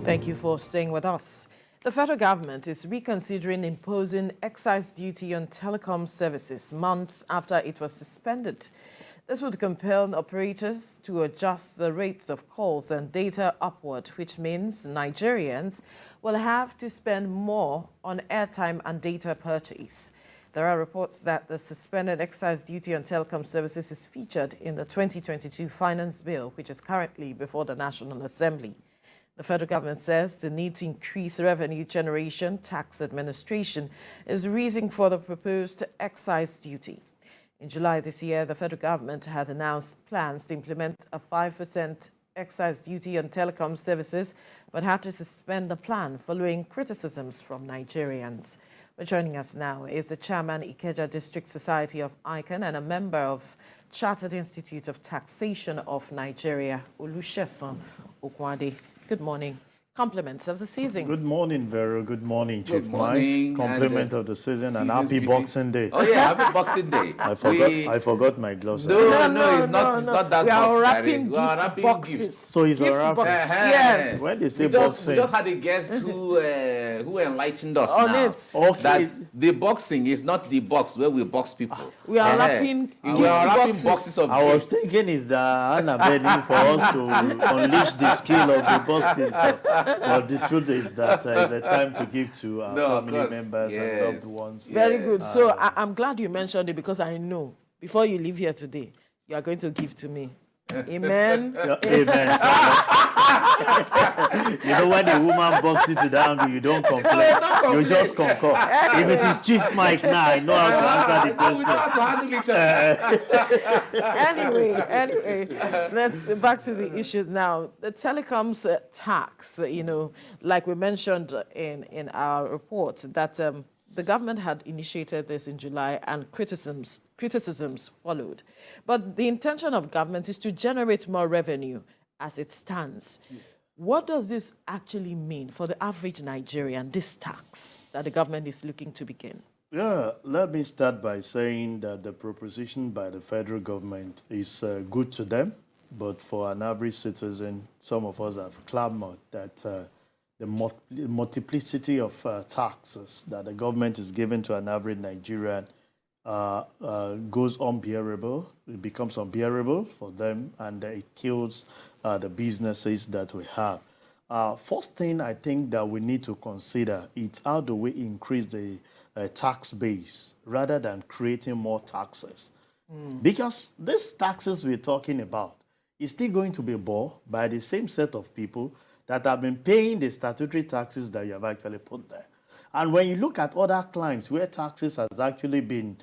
Thank you for staying with us. The federal government is reconsidering imposing excise duty on telecom services months after it was suspended. This would compel operators to adjust the rates of calls and data upward, which means Nigerians will have to spend more on airtime and data purchase. There are reports that the suspended excise duty on telecom services is featured in the 2022 Finance Bill, which is currently before the National Assembly. The federal government says the need to increase revenue generation, tax administration is the reason for the proposed excise duty. In July this year, the federal government had announced plans to implement a 5% excise duty on telecom services, but had to suspend the plan following criticisms from Nigerians. But joining us now is the chairman, Ikeja District Society of ICANN, and a member of Chartered Institute of Taxation of Nigeria, Olusegun Okwade. Good morning. Compliments of the season. Good morning, Vero. Good morning, Chief morning, Mike. Compliment of the season and happy Boxing Day. Oh yeah, happy Boxing Day. I forgot my gloves. No, it's not that we box. Are wrapping gift boxes. Gifts. So he's gift wrapping. Yes. When they say we boxing, just had a guest who enlightened us on now. it. Okay. That the boxing is not the box where we box people. We are wrapping we are wrapping boxes. boxes of I was gifts. thinking is that Anna begging for us to unleash the skill of the boxing. But the truth is that it's a time to give to our family members and loved ones. Very good. So I'm glad you mentioned it because I know before you leave here today, you are going to give to me. Amen. Amen. You know, when a woman boxes to the angle, you don't complain. You just concur. If it is Chief Mike now, I know how to answer the question. We know how to handle each other. Anyway, let's back to the issue now. The telecoms tax, like we mentioned in our report, that the government had initiated this in July and criticisms followed. But the intention of government is to generate more revenue as it stands. What does this actually mean for the average Nigerian, this tax that the government is looking to begin? Yeah, let me start by saying that the proposition by the federal government is good to them, but for an average citizen, some of us have clamored that the multiplicity of taxes that the government is giving to an average Nigerian goes unbearable. It becomes unbearable for them, and it kills the businesses that we have. First thing I think that we need to consider is how do we increase the tax base rather than creating more taxes. Because these taxes we're talking about is still going to be borne by the same set of people that have been paying the statutory taxes that you have actually put there. And when you look at other climes where taxes has actually been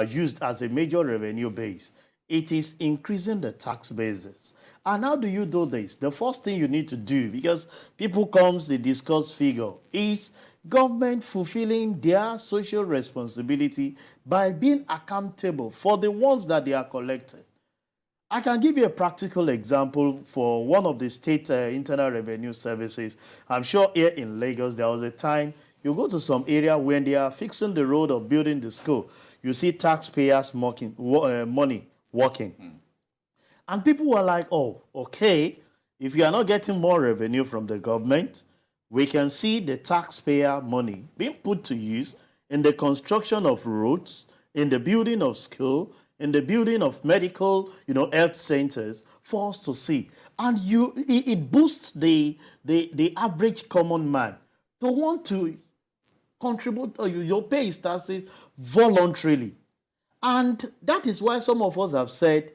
used as a major revenue base, it is increasing the tax basis. And how do you do this? The first thing you need to do, because people comes, they discuss figure, is government fulfilling their social responsibility by being accountable for the ones that they are collecting. I can give you a practical example for one of the state internal revenue services. I'm sure here in Lagos, there was a time you go to some area when they are fixing the road or building the school, you see taxpayers money working. And people were like, oh, okay, if you are not getting more revenue from the government, we can see the taxpayer money being put to use in the construction of roads, in the building of school, in the building of medical, health centers for us to see. And it boosts the average common man to want to contribute or your pay his taxes voluntarily. And that is why some of us have said,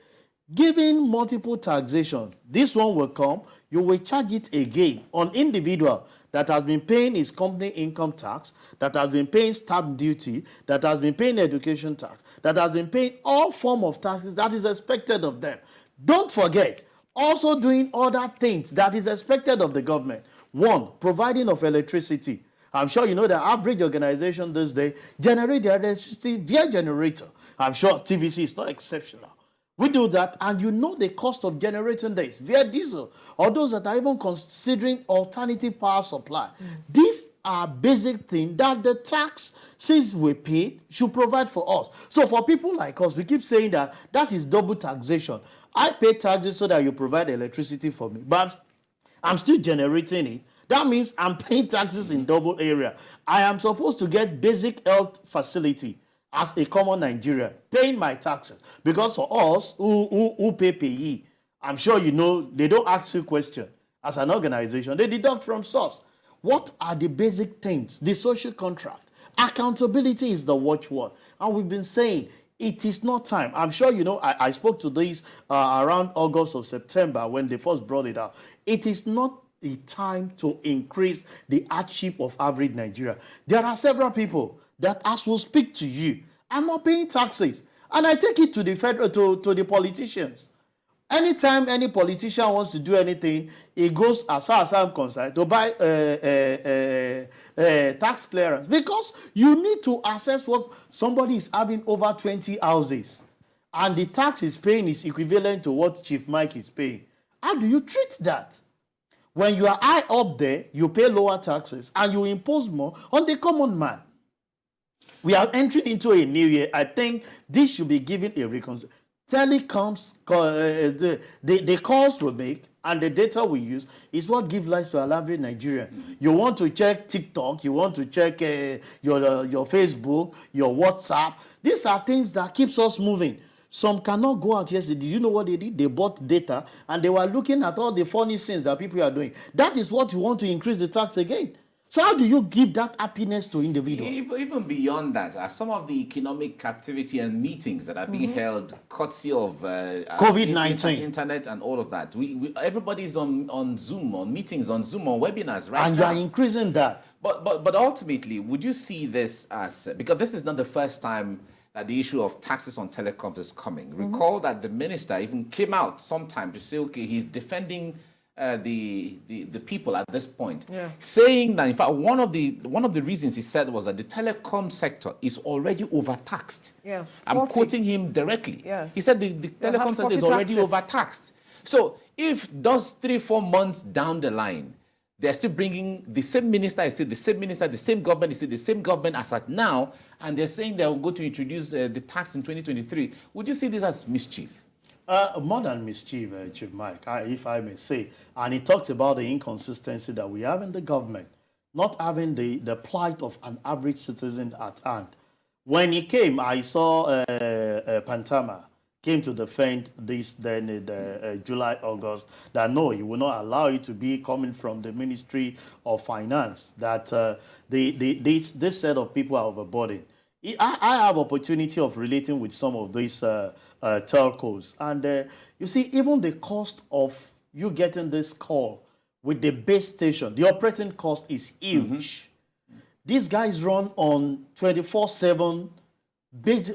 given multiple taxation, this one will come, you will charge it again on individual that has been paying his company income tax, that has been paying stamp duty, that has been paying education tax, that has been paying all form of taxes that is expected of them. Don't forget, also doing other things that is expected of the government. One, providing of electricity. I'm sure you know the average organization this day generate their electricity via generator. I'm sure TVC is not exceptional. We do that, and you know the cost of generating this via diesel, or those that are even considering alternative power supply. These are basic things that the taxes we pay should provide for us. So for people like us, we keep saying that is double taxation. I pay taxes so that you provide electricity for me, but I'm still generating it, That means I'm paying taxes in double area. I am supposed to get basic health facility as a common Nigerian, paying my taxes. Because for us who pay payee, I'm sure you know they don't ask you question. As an organization, they deduct from source. What are the basic things? The social contract. Accountability is the watchword. And we've been saying it is not time. I'm sure you know, I spoke to this around August or September when they first brought it out. It is not the time to increase the hardship of average Nigeria. There are several people that, as will speak to you, are not paying taxes. And I take it to the federal, to the politicians. Anytime any politician wants to do anything, he goes, as far as I'm concerned, to buy tax clearance. Because you need to assess what somebody is having over 20 houses. And the tax he's paying is equivalent to what Chief Mike is paying. How do you treat that? When you are high up there, you pay lower taxes and you impose more on the common man. We are entering into a new year. I think this should be given a reconsideration. Telecoms, the calls we make and the data we use is what gives life to an average Nigerian. Mm-hmm. You want to check TikTok, you want to check your Facebook, your WhatsApp. These are things that keeps us moving. Some cannot go out yesterday. Did you know what they did? They bought data and they were looking at all the funny things that people are doing. That is what you want to increase the tax again. So how do you give that happiness to individuals? Even beyond that, some of the economic activity and meetings that are being held courtesy of COVID-19, internet and all of that. Everybody's on Zoom, on meetings, on Zoom, on webinars, right? And you are increasing that. But ultimately, would you see this as, because this is not the first time that the issue of taxes on telecoms is coming. Recall that the minister even came out sometime to say, okay, he's defending the people at this point, saying that in fact one of the reasons he said was that the telecom sector is already overtaxed. Yes, I'm quoting him directly. Yes. He said the telecom sector is already overtaxed. So if those 3-4 months down the line, they're still bringing the same minister, is still the same minister, the same government is still the same government as at now, and they're saying they'll go to introduce the tax in 2023, would you see this as mischief? More than mischief, Chief Mike, if I may say. And he talks about the inconsistency that we have in the government, not having the plight of an average citizen at hand. When he came, I saw Pantama came to defend this then in July, August, that no, he will not allow it to be coming from the Ministry of Finance, that this set of people are overburdened. I have opportunity of relating with some of these telcos. And you see, even the cost of you getting this call with the base station, the operating cost is huge. These guys run on 24/7.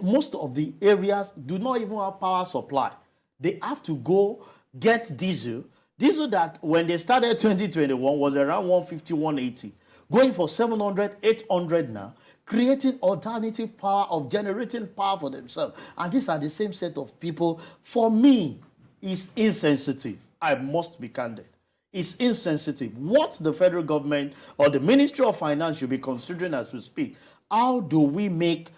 Most of the areas do not even have power supply. They have to go get diesel. Diesel that when they started 2021 was around 150, 180. Going for 700, 800 now. Creating alternative power of generating power for themselves. And these are the same set of people. For me, is insensitive. I must be candid. It's insensitive. What the federal government or the Ministry of Finance should be considering as we speak, how do we make,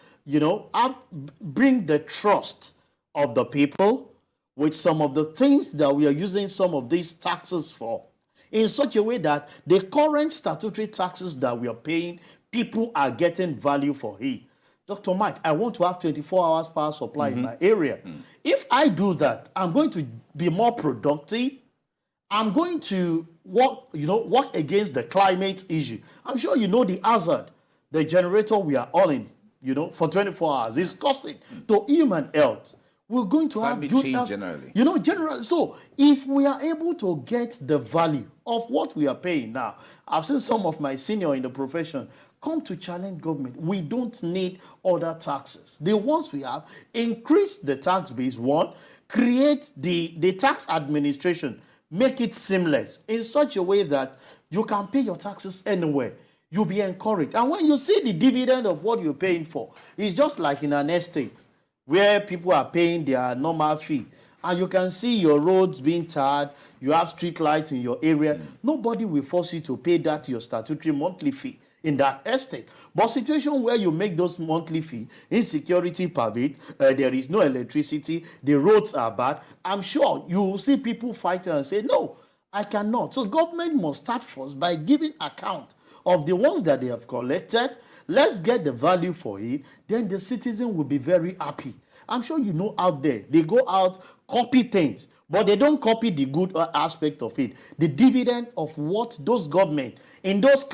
bring the trust of the people with some of the things that we are using some of these taxes for in such a way that the current statutory taxes that we are paying, people are getting value for it. Dr. Mike, I want to have 24 hours power supply in my area. If I do that, I'm going to be more productive. I'm going to work against the climate issue. I'm sure you know the hazard the generator we are on in, for 24 hours is costing to human health. We're going to have good health. Generally. Generally. So if we are able to get the value of what we are paying now, I've seen some of my senior in the profession come to challenge government. We don't need other taxes. The ones we have, increase the tax base, one, create the tax administration, make it seamless in such a way that you can pay your taxes anywhere. You'll be encouraged. And when you see the dividend of what you're paying for, it's just like in an estate where people are paying their normal fee. And you can see your roads being tarred, you have street lights in your area. Nobody will force you to pay that your statutory monthly fee in that estate. But situation where you make those monthly fee, insecurity pervade, there is no electricity, the roads are bad, I'm sure you will see people fighting and say, no, I cannot. So government must start first by giving account of the ones that they have collected. Let's get the value for it. Then the citizen will be very happy. I'm sure you know out there, they go out, copy things, but they don't copy the good aspect of it. The dividend of what those government in those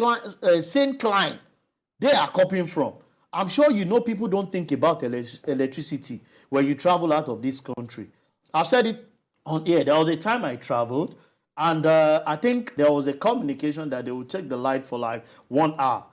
same client, they are copying from. I'm sure you know people don't think about electricity when you travel out of this country. I've said it on air. There was a time I traveled, and I think there was a communication that they would take the light for like 1 hour.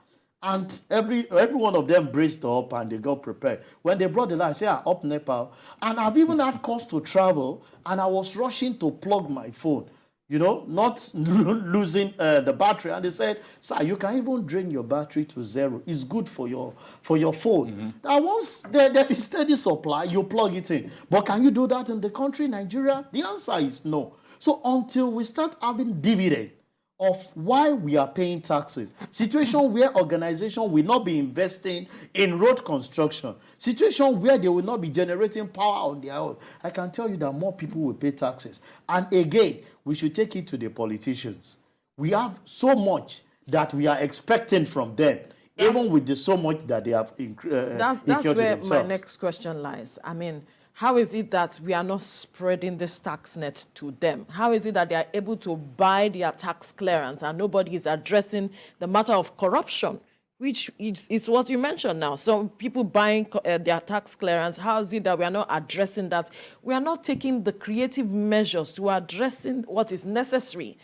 And every one of them braced up and they got prepared. When they brought the light, I said, up Nepal. And I've even had cost to travel, and I was rushing to plug my phone, you know, not losing the battery. And they said, sir, you can even drain your battery to zero. It's good for your phone. That once there is steady supply, you plug it in. But can you do that in the country, Nigeria? The answer is no. So until we start having dividend of why we are paying taxes, situation where organization will not be investing in road construction, situation where they will not be generating power on their own, I can tell you that more people will pay taxes. And again, we should take it to the politicians. We have so much that we are expecting from them, even with the so much that they have that's where my next question lies. I mean, how is it that we are not spreading this tax net to them? How is it that they are able to buy their tax clearance and nobody is addressing the matter of corruption, which is what you mentioned now? Some people buying their tax clearance. How is it that we are not addressing that? We are not taking the creative measures to addressing what is necessary.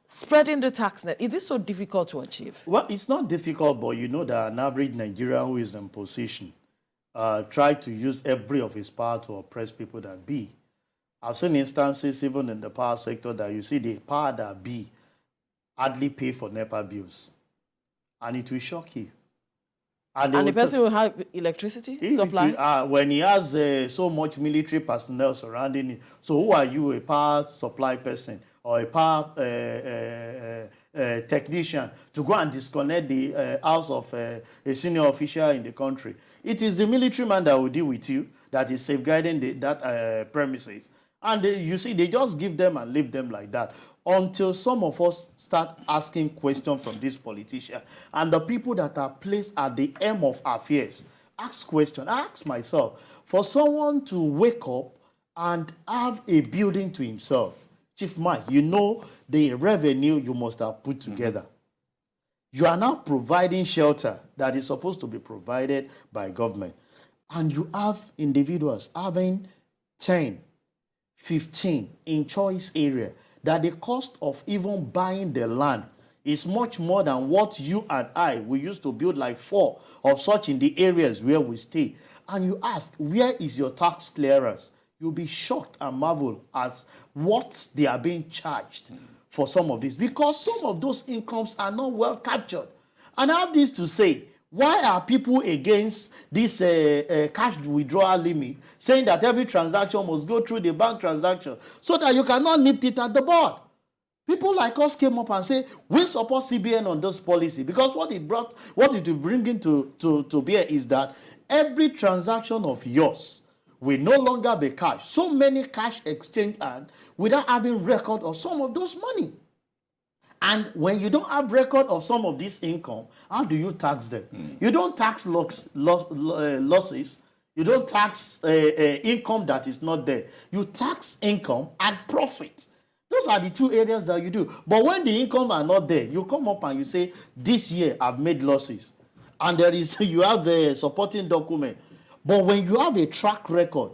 Spreading the tax net, is it so difficult to achieve? Well, it's not difficult, but you know that an average Nigerian who is in position try to use every of his power to oppress people that be. I've seen instances even in the power sector that you see the power that be hardly pay for NEPA bills. And it will shock you. And the person will have electricity supply? When he has so much military personnel surrounding him, so who are you, a power supply person or a power technician, to go and disconnect the house of a senior official in the country? It is the military man that will deal with you, that is safeguarding that premises. And you see, they just give them and leave them like that until some of us start asking questions from this politician. And the people that are placed at the helm of affairs ask questions. I ask myself, for someone to wake up and have a building to himself, Chief Mike, you know the revenue you must have put together. You are now providing shelter that is supposed to be provided by government. And you have individuals having 10, 15 in choice area, that the cost of even buying the land is much more than what you and I, we used to build like 4 of such in the areas where we stay. And you ask, where is your tax clearance? You'll be shocked and marvel at what they are being charged for some of this, because some of those incomes are not well captured. And I have this to say, why are people against this cash withdrawal limit, saying that every transaction must go through the bank transaction so that you cannot nip it at the board? People like us came up and say, we support CBN on this policy, because what it will bring into to bear is that every transaction of yours will no longer be cash. So many cash exchange and without having record of some of those money. And when you don't have record of some of this income, how do you tax them? You don't tax losses. You don't tax income that is not there. You tax income and profit. Those are the 2 areas that you do. But when the income are not there, you come up and you say, this year I've made losses. And you have a supporting document. But when you have a track record,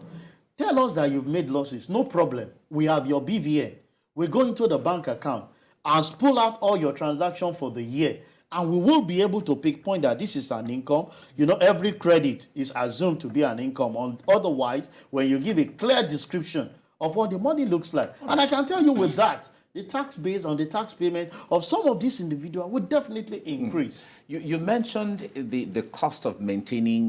tell us that you've made losses. No problem. We have your BVN. We go into the bank account and pull out all your transactions for the year. And we will be able to pinpoint that this is an income. You know, every credit is assumed to be an income. Otherwise, when you give a clear description of what the money looks like. And I can tell you with that, the tax base on the tax payment of some of these individuals would definitely increase. You mentioned the cost of maintaining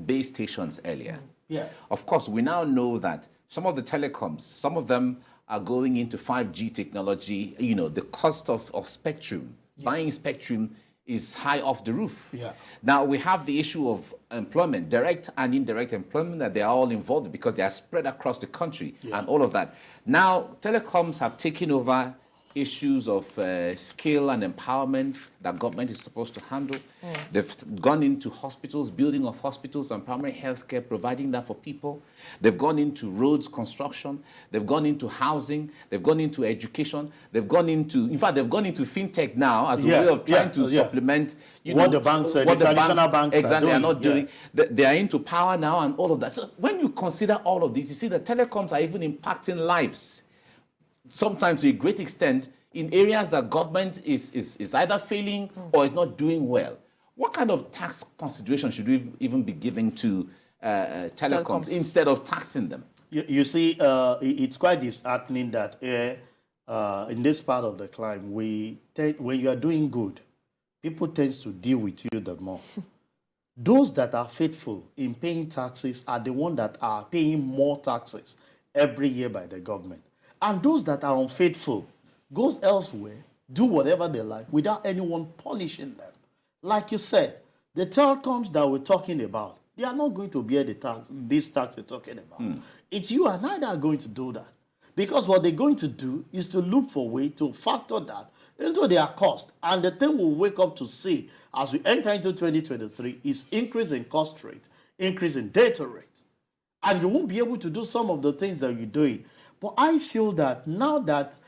base stations earlier. Yeah. Of course, we now know that some of the telecoms, some of them are going into 5G technology. You know, the cost of spectrum, buying spectrum is high off the roof. Yeah. Now we have the issue of employment, direct and indirect employment, that they are all involved because they are spread across the country and all of that. Now telecoms have taken over issues of skill and empowerment that government is supposed to handle. They've gone into hospitals, building of hospitals and primary health care, providing that for people. They've gone into roads construction. They've gone into housing. They've gone into education. They've gone into, in fact, they've gone into fintech now as a way of trying to supplement what the banks, the traditional banks exactly are not doing. They are into power now and all of that. So when you consider all of this, you see that telecoms are even impacting lives, sometimes to a great extent, in areas that government is either failing or is not doing well. What kind of tax consideration should we even be giving to telecoms instead of taxing them? You see, it's quite disheartening that in this part of the climb, when you are doing good, people tend to deal with you the more. Those that are faithful in paying taxes are the ones that are paying more taxes every year by the government. And those that are unfaithful goes elsewhere, do whatever they like without anyone punishing them. Like you said, the telecoms that we're talking about, they are not going to bear the tax, this tax we're talking about. It's you and I that are going to do that. Because what they're going to do is to look for a way to factor that into their cost. And the thing we'll wake up to see as we enter into 2023 is increase in cost rate, increase in data rate. And you won't be able to do some of the things that you're doing. But I feel that now that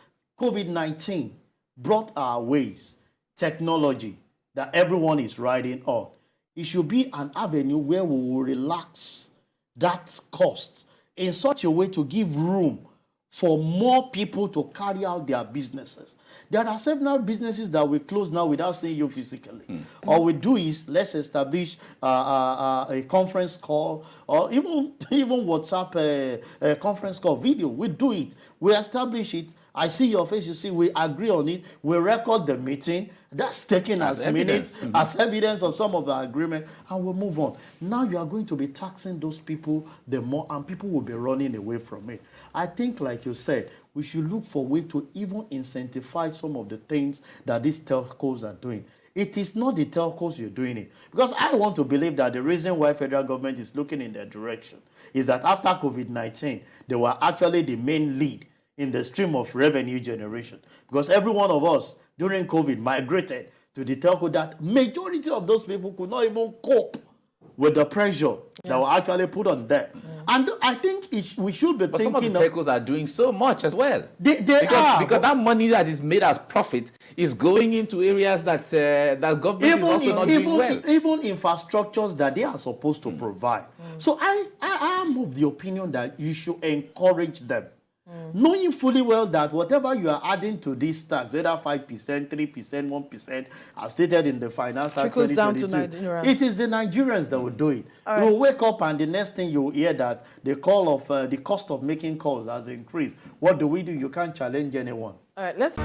COVID-19 brought our ways, technology that everyone is riding on, it should be an avenue where we will relax that cost in such a way to give room for more people to carry out their businesses. There are several businesses that we close now without seeing you physically. All we do is let's establish a conference call or even WhatsApp a conference call video. We do it. We establish it. I see your face, you see, we agree on it. We record the meeting. That's taken as minutes, as evidence of some of the agreement, and we'll move on. Now you are going to be taxing those people the more, and people will be running away from it. I think, like you said, we should look for a way to even incentivize some of the things that these telcos are doing. It is not the telcos you're doing it. Because I want to believe that the reason why federal government is looking in that direction is that after COVID-19, they were actually the main lead in the stream of revenue generation. Because every one of us during COVID migrated to the telco that majority of those people could not even cope with the pressure that were actually put on them. And I think we should be thinking... But some of the telcos are doing so much as well. They are. Because that money that is made as profit is going into areas that that government is also not doing well. Even infrastructures that they are supposed to provide. So I am of the opinion that you should encourage them. Knowing fully well that whatever you are adding to this tax, whether 5%, 3%, 1%, as stated in the Finance Act 2022, it is the Nigerians that will do it. You will wake up and the next thing you will hear that the call of the cost of making calls has increased. What do? You can't challenge anyone. All right, let's...